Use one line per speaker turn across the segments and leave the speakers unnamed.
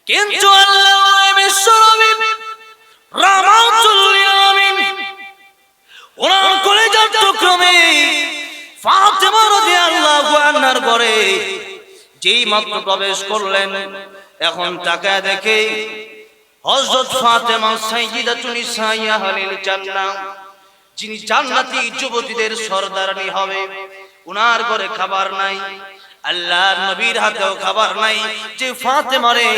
কিন্তু আল্লাহ বিশ্বনবী রাহমাতুল লিল আলামিন ওনার কলেজার টুকরোমে ফাতেমা রাদিয়াল্লাহু আনহার ঘরে যেই মাত্র প্রবেশ করলেন, এখন তাকায় দেখে হযরত ফাতেমা সাইয়্যিদাতুন নিসাঈ আহলিল জান্নাহ, যিনি জান্নাতি যুবতীদের সরদারনি হবে, উনার ঘরে খাবার নাই, আল্লাহর নবীর হাতেও খাবার নাই যে ফাতেমারে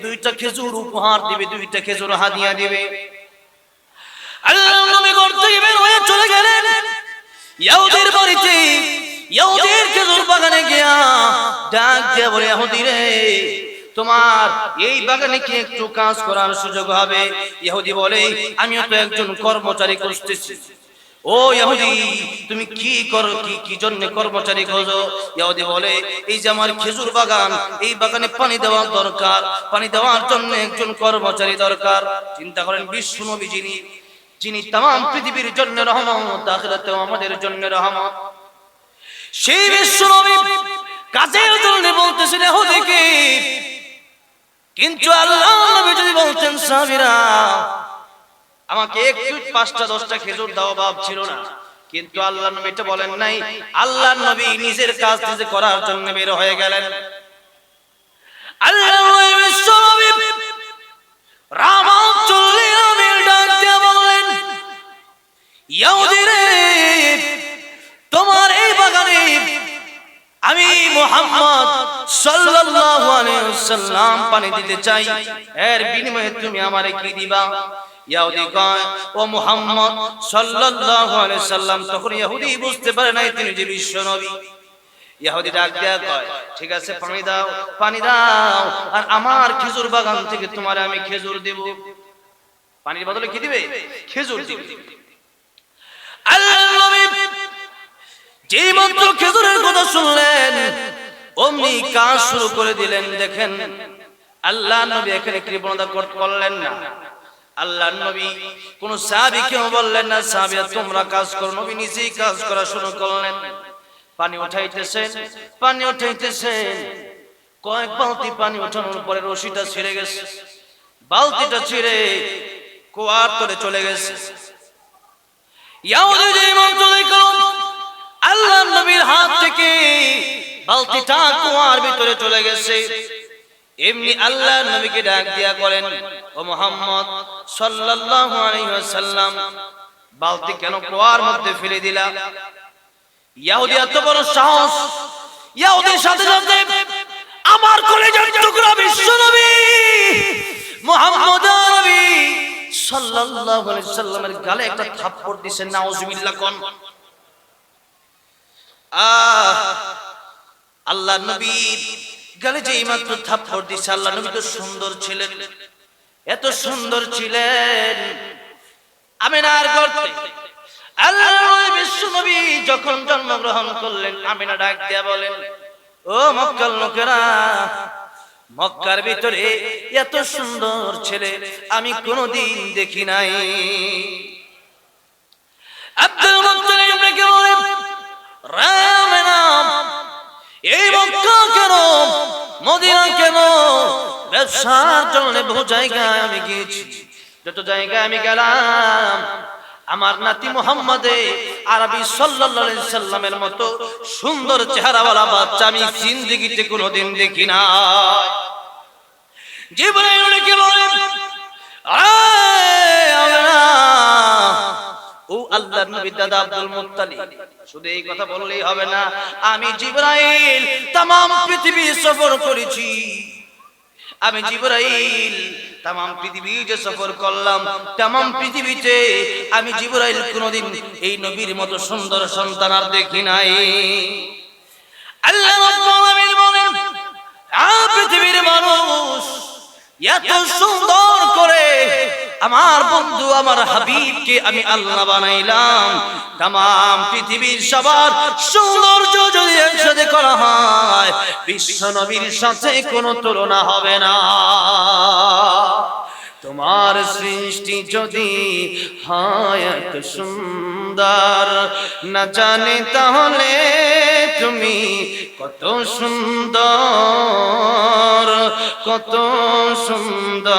দুইটা খেজুর উপহার দিবে, দুইটা খেজুর হাদিয়া দিবে। আল্লাহর নবী ঘর থেকে বের হয়ে চলে গেলেন ইহুদির বাড়িতে, ইহুদির খেজুর বাগানে গিয়া ডাক দিয়ে বলে, ইহুদি রে, তোমার এই বাগানে কি একটু কাজ করার সুযোগ হবে? ইহুদি বলে, আমিও তো একজন কর্মচারী খুঁজতেছি। ও ইহুদি, তুমি কি করো, কি জন্য কর্মচারী খোঁজো? ইহুদি বলে, এই যে আমার খেজুর বাগান, এই বাগানে পানি দেওয়া দরকার, পানি দেওয়ার জন্য একজন কর্মচারী দরকার। চিন্তা করেন, বিশ্ব নবী যিনি তাম পৃথিবীর জন্য রহমত, আখিরাতেও আমাদের জন্য রহমত, সেই বিশ্ব নবী কাজের জন্য বলতেছেন ইহুদিকে। কিন্তু আল্লাহ নবী যদি বলতেন, সাহাবীরা আমাকে একটু 5টা 10টা খেজুর দাও, বাপ ছিল না। কিন্তু আল্লাহ নবী এটা বলেন নাই। আল্লাহ নবী নিজের কাজ নিজে করার জন্য বের হয়ে গেলেন। আল্লাহ নবী বিশ্ব নবী রাহমাতুল লিল আলামিন ডাক দিয়ে বললেন, ইহুদি রে, তোমার এই বাগানে আমি মুহাম্মদ সাল্লাল্লাহু আলাইহি ওয়াসাল্লাম পানি দিতে চাই, এর বিনিময়ে তুমি আমারে কি দিবা? ইহুদি কয়, ও মুহাম্মদ সাল্লাল্লাহু আলাইহি ওয়াসাল্লাম। তখন ইহুদি বুঝতে পারে নাই তিনি যে বিশ্ব নবী। ইহুদি ডাক দেয়া কয়, ঠিক আছে, পানি দাও, পানি দাও, আর আমার খেজুর বাগান থেকে তোমারে আমি খেজুর দেব। পানির বদলে কি দিবে? খেজুর দিবে। আল্লাহর নবী যেই মাত্র খেজুরের কথা শুনলেন, অমনি কাজ শুরু করে দিলেন। দেখেন, আল্লাহ নবী এখানে কৃপণতা করলেন না। আল্লাহর নবী কোন সাহাবীকেও বললেন না, সাহাবীরা তোমরা কাজ করো। নবী নিজেই কাজ করা শুরু করলেন। পানি উঠাইতেছেন, পানি উঠাইতেছেন। কয়েক বালতি পানি ওঠানোর পরে রশিটা ছিঁড়ে গেছে, বালতিটা ছিঁড়ে কুয়ার তলে চলে গেছে। ইহুদি যেই মাত্র দেখল আল্লাহর নবীর হাত থেকে বালতিটা কুয়ার ভিতরে চলে গেছে, এমনি আল্লাহর নবীকে ডাক দিয়া করেন, ও মুহাম্মদ সাল্লাল্লাহু আলাইহি ওয়াসাল্লাম, বালতি কেন কুয়ার মধ্যে ফেলে দিলা? ইহুদি এত বড় সাহস! ইহুদির সাথে সাথে আমার কলেজার টুকরা বিশ্ব নবী মুহাম্মদ নবী সাল্লাল্লাহু আলাইহি ওয়াসাল্লামের গালে একটা থাপ্পড় দিয়েছেন। নাউজুবিল্লাহ কোন! আল্লাহর নবীর গালে যে মাত্র থাপ্পড় দিয়েছে, আল্লাহর নবী তো সুন্দর ছিলেন, এত সুন্দর ছিলেন। আমিনার গর্তে আল্লাহর বিশ্ব নবী যখন জন্মগ্রহণ করলেন, আমিনা ডাক দিয়া বলেন, ও মক্কার লোকেরা, মক্কার ভিতরে এত সুন্দর ছেলে আমি কোনদিন দেখি নাই। আব্দুল মুত্তালিব ডেকে বলেন, রামেনা, এই মক্কা কেন, মদিনা কেন, ব্যবসার জন্য বহু জায়গায় আমি গিয়েছি, যত জায়গায় আমি গেলাম আমার নাতি মুহাম্মদে আরবি সাল্লাল্লাহু আলাইহি সাল্লামের মতো সুন্দর চেহারাওয়ালা বাচ্চা আমি জিন্দেগিতে কোনোদিন দেখি না। জিবরাইল ডেকে বলেন, ও আল্লাহর নবী দাদা আব্দুল মুত্তালিব, শুধু এই কথা বললেই হবে না, আমি জিবরাইল তাম পৃথিবী সফর করেছি। আমি জিবরাইল তাম পৃথিবী যে সফর করলাম, তাম পৃথিবীতে আমি জিবরাইল কোনদিন এই নবীর মতো সুন্দর সন্তান আর দেখি নাই। আল্লাহ রাব্বুল আলামিন বলেন, পৃথিবীর মানুষ এত সুন্দর করে আমার বন্ধু আমার হাবিবকে আমি আল্লাহ বানাইলাম। তাম পৃথিবীর সবার সৌন্দর্য যদি একসাথে করা হয়, বিশ্ব নবীর সাথে কোনো তুলনা হবে না। তোমার সৃষ্টি যদি হয় এত সুন্দর, না জানে তাহলে তুমি কত সুন্দর, কত সুন্দর।